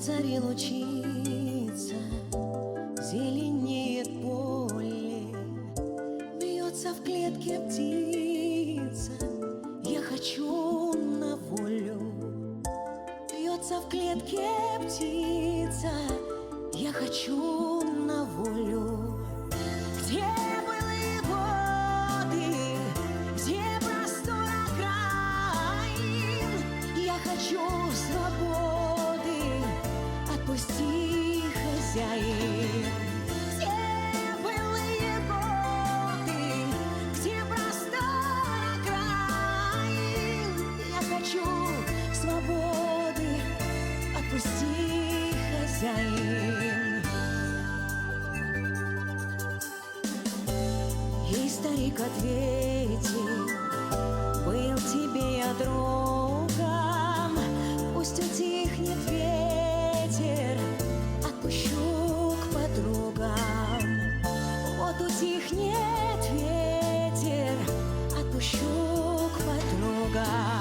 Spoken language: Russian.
заре лучится, зеленеет поле, бьется в клетке птица. Я хочу на волю. Бьется в клетке птица, я хочу на волю. Где былые годы, где простор окраин, я хочу свободы, отпусти, хозяин. Где былые годы, где простор окраин, я хочу свободы, отпусти, хозяин. Ей старик ответил: был тебе я другом, пусть утихнет ветер, отпущу к подругам. Вот утихнет ветер, отпущу к подругам.